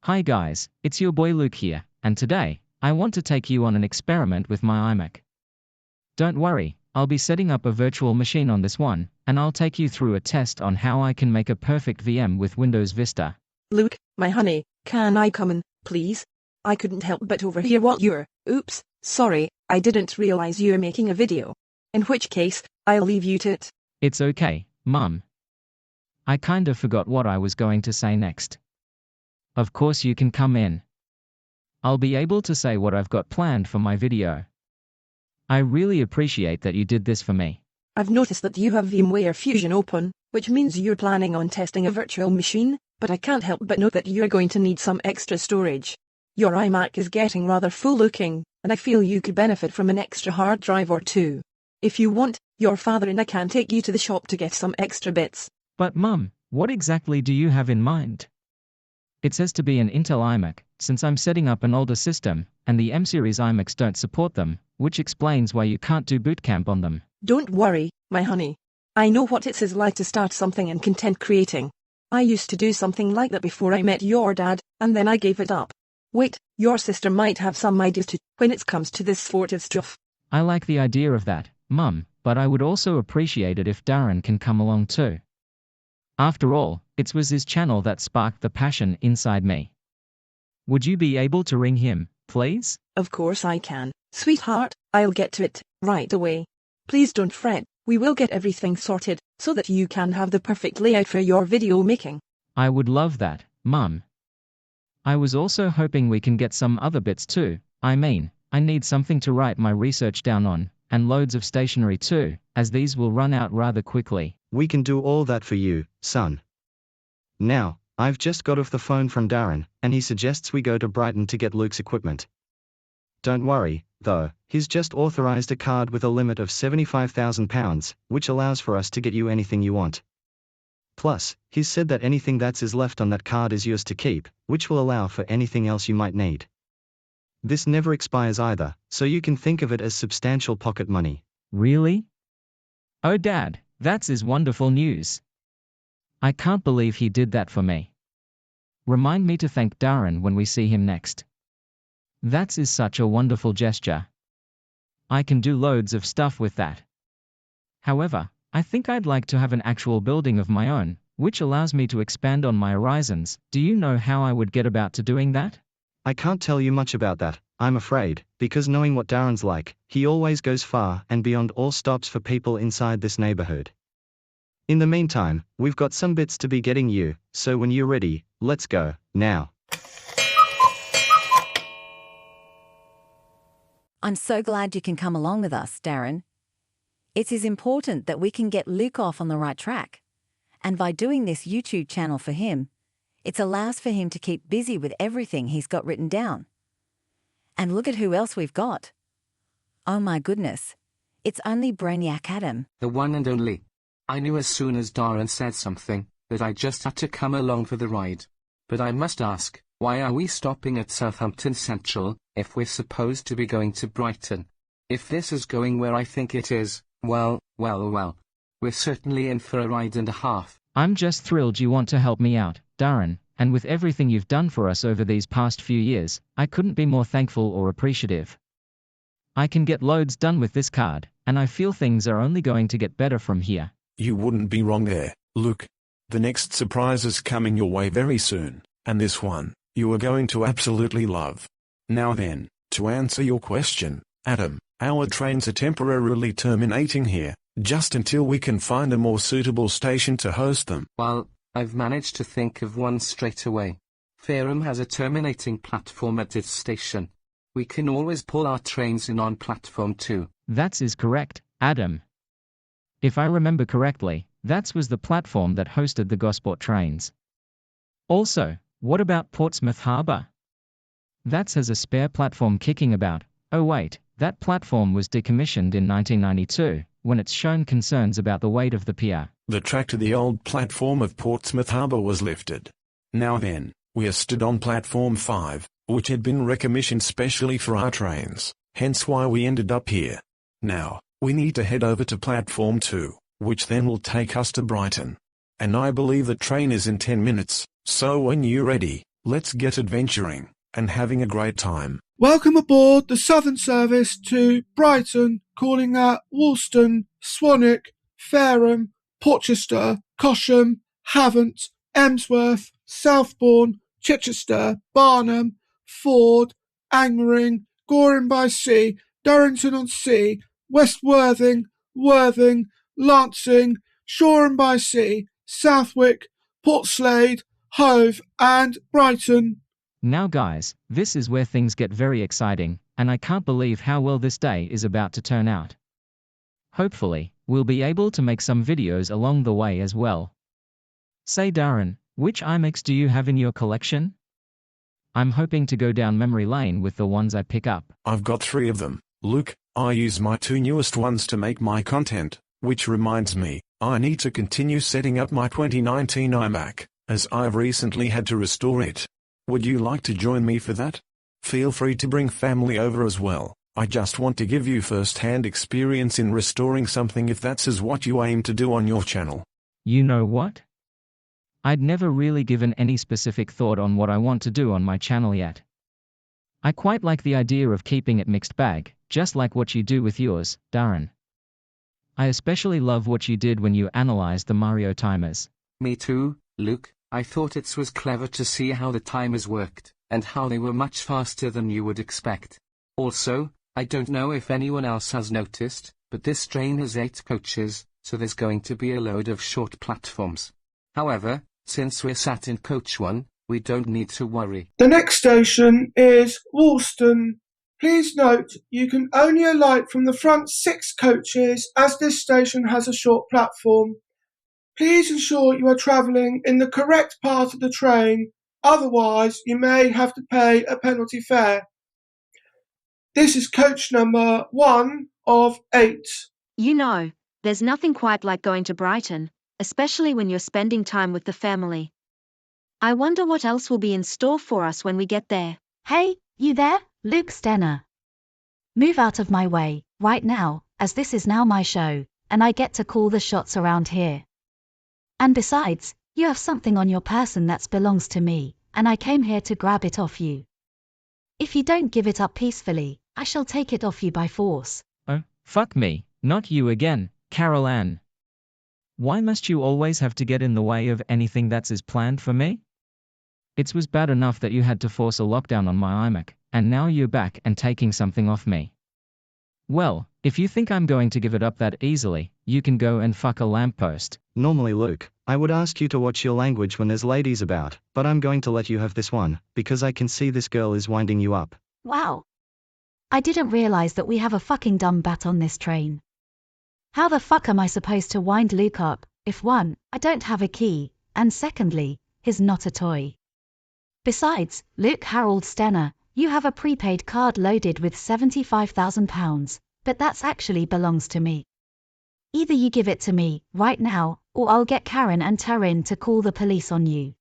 Hi guys, it's your boy Luke here, and today, I want to take you on an experiment with my iMac. Don't worry, I'll be setting up a virtual machine on this one, and I'll take you through a test on how I can make a perfect VM with Windows Vista. Luke, my honey, can I come in, please? I couldn't help but overhear what you're. Oops, sorry, I didn't realize you're making a video. In which case, I'll leave you to it. It's okay, Mum. I kinda forgot what I was going to say next. Of course you can come in. I'll be able to say what I've got planned for my video. I really appreciate that you did this for me. I've noticed that you have VMware Fusion open, which means you're planning on testing a virtual machine, but I can't help but note that you're going to need some extra storage. Your iMac is getting rather full looking, and I feel you could benefit from an extra hard drive or two. If you want, your father and I can take you to the shop to get some extra bits. But Mum, what exactly do you have in mind? It says to be an Intel iMac, since I'm setting up an older system, and the M-series iMacs don't support them, which explains why you can't do boot camp on them. Don't worry, my honey. I know what it is like to start something in content creating. I used to do something like that before I met your dad, and then I gave it up. Wait, your sister might have some ideas too, when it comes to this sort of stuff. I like the idea of that, Mum, but I would also appreciate it if Darren can come along too. After all, it was his channel that sparked the passion inside me. Would you be able to ring him, please? Of course I can, sweetheart, I'll get to it, right away. Please don't fret, we will get everything sorted, so that you can have the perfect layout for your video making. I would love that, Mum. I was also hoping we can get some other bits too. I mean, I need something to write my research down on, and loads of stationery too, as these will run out rather quickly. We can do all that for you, son. Now, I've just got off the phone from Darren, and he suggests we go to Brighton to get Luke's equipment. Don't worry, though, he's just authorized a card with a limit of £75,000, which allows for us to get you anything you want. Plus, he's said that anything that is left on that card is yours to keep, which will allow for anything else you might need. This never expires either, so you can think of it as substantial pocket money. Really? Oh Dad, that's wonderful news. I can't believe he did that for me. Remind me to thank Darren when we see him next. That is such a wonderful gesture. I can do loads of stuff with that. However, I think I'd like to have an actual building of my own, which allows me to expand on my horizons. Do you know how I would get about to doing that? I can't tell you much about that, I'm afraid, because knowing what Darren's like, he always goes far and beyond all stops for people inside this neighborhood. In the meantime, we've got some bits to be getting you, so when you're ready, let's go, now. I'm so glad you can come along with us, Darren. It is important that we can get Luke off on the right track. And by doing this YouTube channel for him, it allows for him to keep busy with everything he's got written down. And look at who else we've got. Oh my goodness. It's only Brainiac Adam. The one and only. I knew as soon as Darren said something, that I just had to come along for the ride. But I must ask, why are we stopping at Southampton Central, if we're supposed to be going to Brighton? If this is going where I think it is, well, we're certainly in for a ride and a half. I'm just thrilled you want to help me out, Darren, and with everything you've done for us over these past few years, I couldn't be more thankful or appreciative. I can get loads done with this card, and I feel things are only going to get better from here. You wouldn't be wrong there, Luke. The next surprise is coming your way very soon, and this one, you are going to absolutely love. Now then, to answer your question, Adam, our trains are temporarily terminating here, just until we can find a more suitable station to host them. Well, I've managed to think of one straight away. Fareham has a terminating platform at its station. We can always pull our trains in on platform 2. That is correct, Adam. If I remember correctly, that was the platform that hosted the Gosport trains. Also, what about Portsmouth Harbour? That has a spare platform kicking about. Oh wait, that platform was decommissioned in 1992, when it's shown concerns about the weight of the pier. The track to the old platform of Portsmouth Harbour was lifted. Now then, we are stood on platform 5, which had been recommissioned specially for our trains, hence why we ended up here. Now, we need to head over to platform 2, which then will take us to Brighton. And I believe the train is in 10 minutes, so when you're ready, Let's get adventuring and having a great time. Welcome aboard the Southern Service to Brighton, calling at Woolston, Swanwick, Fareham, Portchester, Cosham, Havant, Emsworth, Southbourne, Chichester, Barnham, Ford, Angmering, Goring by Sea, Durrington on Sea, West Worthing, Worthing, Lancing, Shoreham by Sea, Southwick, Portslade, Hove, and Brighton. Now guys, this is where things get very exciting, and I can't believe how well this day is about to turn out. Hopefully, we'll be able to make some videos along the way as well. Say Darren, which IMAX do you have in your collection? I'm hoping to go down memory lane with the ones I pick up. I've got 3 of them, Luke. I use my 2 newest ones to make my content, which reminds me, I need to continue setting up my 2019 iMac, as I've recently had to restore it. Would you like to join me for that? Feel free to bring family over as well. I just want to give you first-hand experience in restoring something if that's what you aim to do on your channel. You know what? I'd never really given any specific thought on what I want to do on my channel yet. I quite like the idea of keeping it mixed bag, just like what you do with yours, Darren. I especially love what you did when you analyzed the Mario timers. Me too, Luke. I thought it was clever to see how the timers worked, and how they were much faster than you would expect. Also, I don't know if anyone else has noticed, but this train has 8 coaches, so there's going to be a load of short platforms. However, since we're sat in coach 1, we don't need to worry. The next station is Woolston. Please note, you can only alight from the front 6 coaches as this station has a short platform. Please ensure you are travelling in the correct part of the train, otherwise you may have to pay a penalty fare. This is coach number 1 of 8. You know, there's nothing quite like going to Brighton, especially when you're spending time with the family. I wonder what else will be in store for us when we get there. Hey, you there, Luke Stenner? Move out of my way, right now, as this is now my show, and I get to call the shots around here. And besides, you have something on your person that belongs to me, and I came here to grab it off you. If you don't give it up peacefully, I shall take it off you by force. Oh, fuck me, not you again, Carol Ann. Why must you always have to get in the way of anything that's is planned for me? It was bad enough that you had to force a lockdown on my iMac, and now you're back and taking something off me. Well, if you think I'm going to give it up that easily, you can go and fuck a lamppost. Normally, Luke, I would ask you to watch your language when there's ladies about, but I'm going to let you have this one, because I can see this girl is winding you up. Wow. I didn't realize that we have a fucking dumb bat on this train. How the fuck am I supposed to wind Luke up, if 1, I don't have a key, and secondly, he's not a toy. Besides, Luke Harold Stenner, you have a prepaid card loaded with £75,000, but that's actually belongs to me. Either you give it to me, right now, or I'll get Karen and Taryn to call the police on you.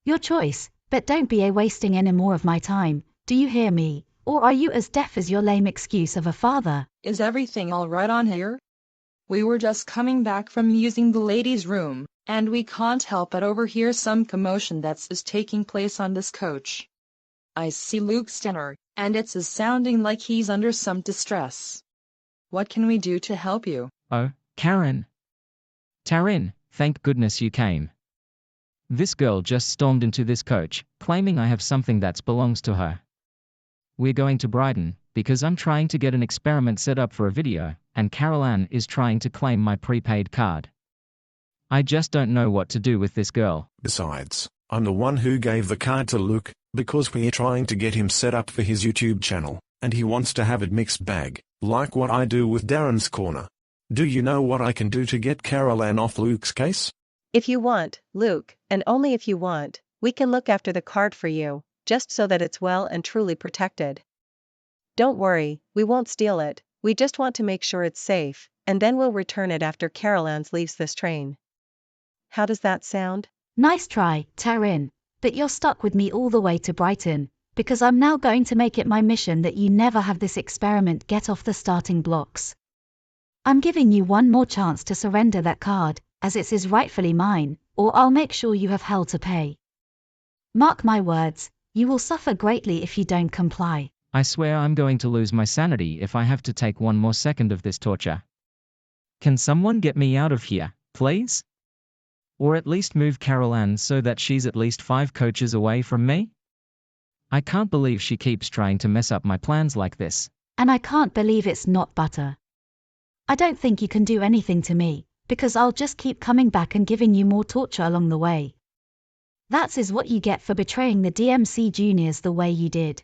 Your choice, but don't be wasting any more of my time, do you hear me, or are you as deaf as your lame excuse of a father? Is everything all right on here? We were just coming back from using the ladies' room, and we can't help but overhear some commotion is taking place on this coach. I see Luke Stenner, and it's sounding like he's under some distress. What can we do to help you? Oh, Karen. Taryn, thank goodness you came. This girl just stormed into this coach, claiming I have something that belongs to her. We're going to Brighton, because I'm trying to get an experiment set up for a video, and Carol Ann is trying to claim my prepaid card. I just don't know what to do with this girl. Besides, I'm the one who gave the card to Luke, because we're trying to get him set up for his YouTube channel, and he wants to have it mixed bag, like what I do with Darren's Corner. Do you know what I can do to get Carol Ann off Luke's case? If you want, Luke, and only if you want, we can look after the card for you, just so that it's well and truly protected. Don't worry, we won't steal it, we just want to make sure it's safe, and then we'll return it after Carol Ann leaves this train. How does that sound? Nice try, Taryn, but you're stuck with me all the way to Brighton, because I'm now going to make it my mission that you never have this experiment get off the starting blocks. I'm giving you one more chance to surrender that card, as it is rightfully mine, or I'll make sure you have hell to pay. Mark my words, you will suffer greatly if you don't comply. I swear I'm going to lose my sanity if I have to take one more second of this torture. Can someone get me out of here, please? Or at least move Carol Ann so that she's at least 5 coaches away from me? I can't believe she keeps trying to mess up my plans like this. And I can't believe it's not butter. I don't think you can do anything to me, because I'll just keep coming back and giving you more torture along the way. That is what you get for betraying the DMC juniors the way you did.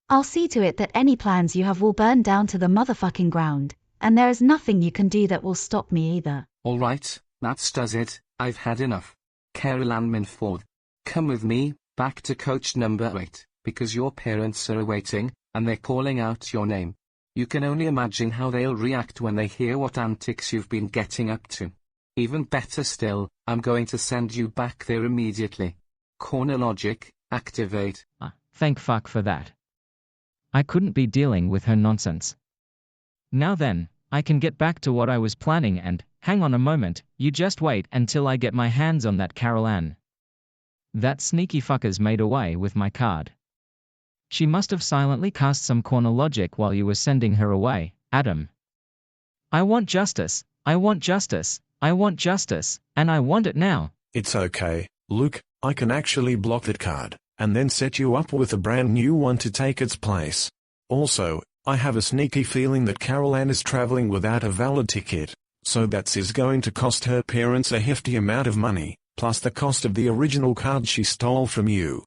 I'll see to it that any plans you have will burn down to the motherfucking ground, and there is nothing you can do that will stop me either. Alright, that does it. I've had enough. Carol Ann Minford, come with me, back to coach number 8, because your parents are awaiting, and they're calling out your name. You can only imagine how they'll react when they hear what antics you've been getting up to. Even better still, I'm going to send you back there immediately. Corner logic, activate. Thank fuck for that. I couldn't be dealing with her nonsense. Now then, I can get back to what I was planning and, hang on a moment, you just wait until I get my hands on that Carol Ann. That sneaky fucker's made away with my card. She must have silently cast some corner logic while you were sending her away, Adam. I want justice, I want justice, I want justice, and I want it now. It's okay, Luke, I can actually block that card, and then set you up with a brand new one to take its place. Also, I have a sneaky feeling that Carol Ann is traveling without a valid ticket, so that's going to cost her parents a hefty amount of money, plus the cost of the original card she stole from you.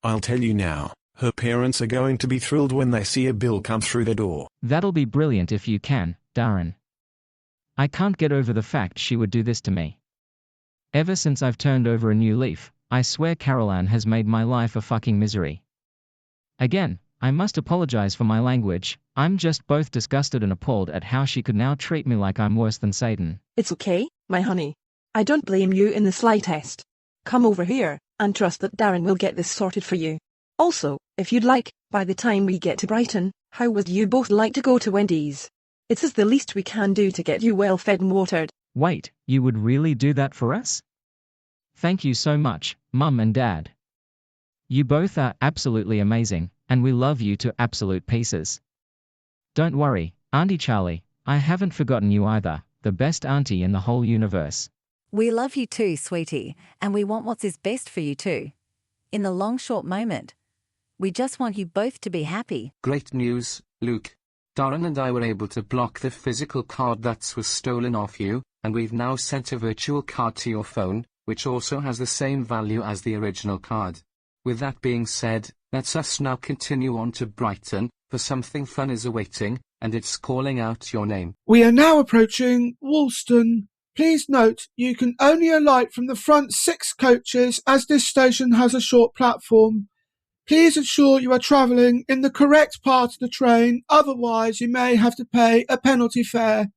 I'll tell you now, her parents are going to be thrilled when they see a bill come through the door. That'll be brilliant if you can, Darren. I can't get over the fact she would do this to me. Ever since I've turned over a new leaf, I swear Carol Ann has made my life a fucking misery. Again, I must apologize for my language. I'm just both disgusted and appalled at how she could now treat me like I'm worse than Satan. It's okay, my honey. I don't blame you in the slightest. Come over here, and trust that Darren will get this sorted for you. Also, if you'd like, by the time we get to Brighton, how would you both like to go to Wendy's? It's the least we can do to get you well fed and watered. Wait, you would really do that for us? Thank you so much, Mum and Dad. You both are absolutely amazing, and we love you to absolute pieces. Don't worry, Auntie Charlie, I haven't forgotten you either, the best auntie in the whole universe. We love you too, sweetie, and we want what is best for you too. In the long short moment, we just want you both to be happy. Great news, Luke. Darren and I were able to block the physical card that was stolen off you, and we've now sent a virtual card to your phone, which also has the same value as the original card. With that being said, let's us now continue on to Brighton, for something fun is awaiting, and it's calling out your name. We are now approaching Woolston. Please note, you can only alight from the front 6 coaches as this station has a short platform. Please ensure you are travelling in the correct part of the train, otherwise you may have to pay a penalty fare.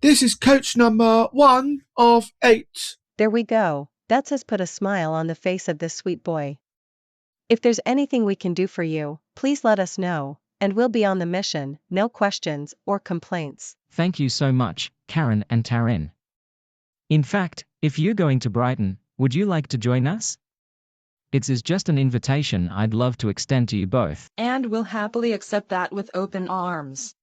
This is coach number 1 of 8. There we go. That has put a smile on the face of this sweet boy. If there's anything we can do for you, please let us know, and we'll be on the mission, no questions or complaints. Thank you so much, Karen and Taryn. In fact, if you're going to Brighton, would you like to join us? It is just an invitation I'd love to extend to you both. And we'll happily accept that with open arms.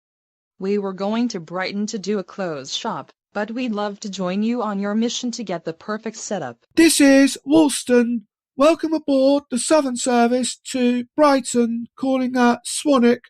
We were going to Brighton to do a clothes shop, but we'd love to join you on your mission to get the perfect setup. This is Woolston. Welcome aboard the Southern Service to Brighton, calling at Swanwick,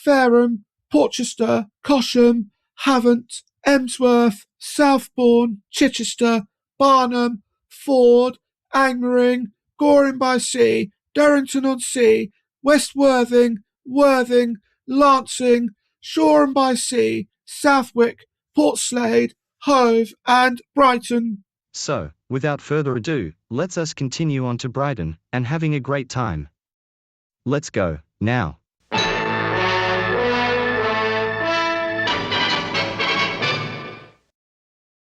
Fareham, Porchester, Cosham, Havant, Emsworth, Southbourne, Chichester, Barnum, Ford, Angmering, Goring-by-Sea, Durrington-on-Sea, West Worthing, Worthing, Lancing, Shoreham-by-Sea, Southwick, Portslade, Hove and Brighton. So, without further ado, let's us continue on to Brighton, and having a great time. Let's go, now.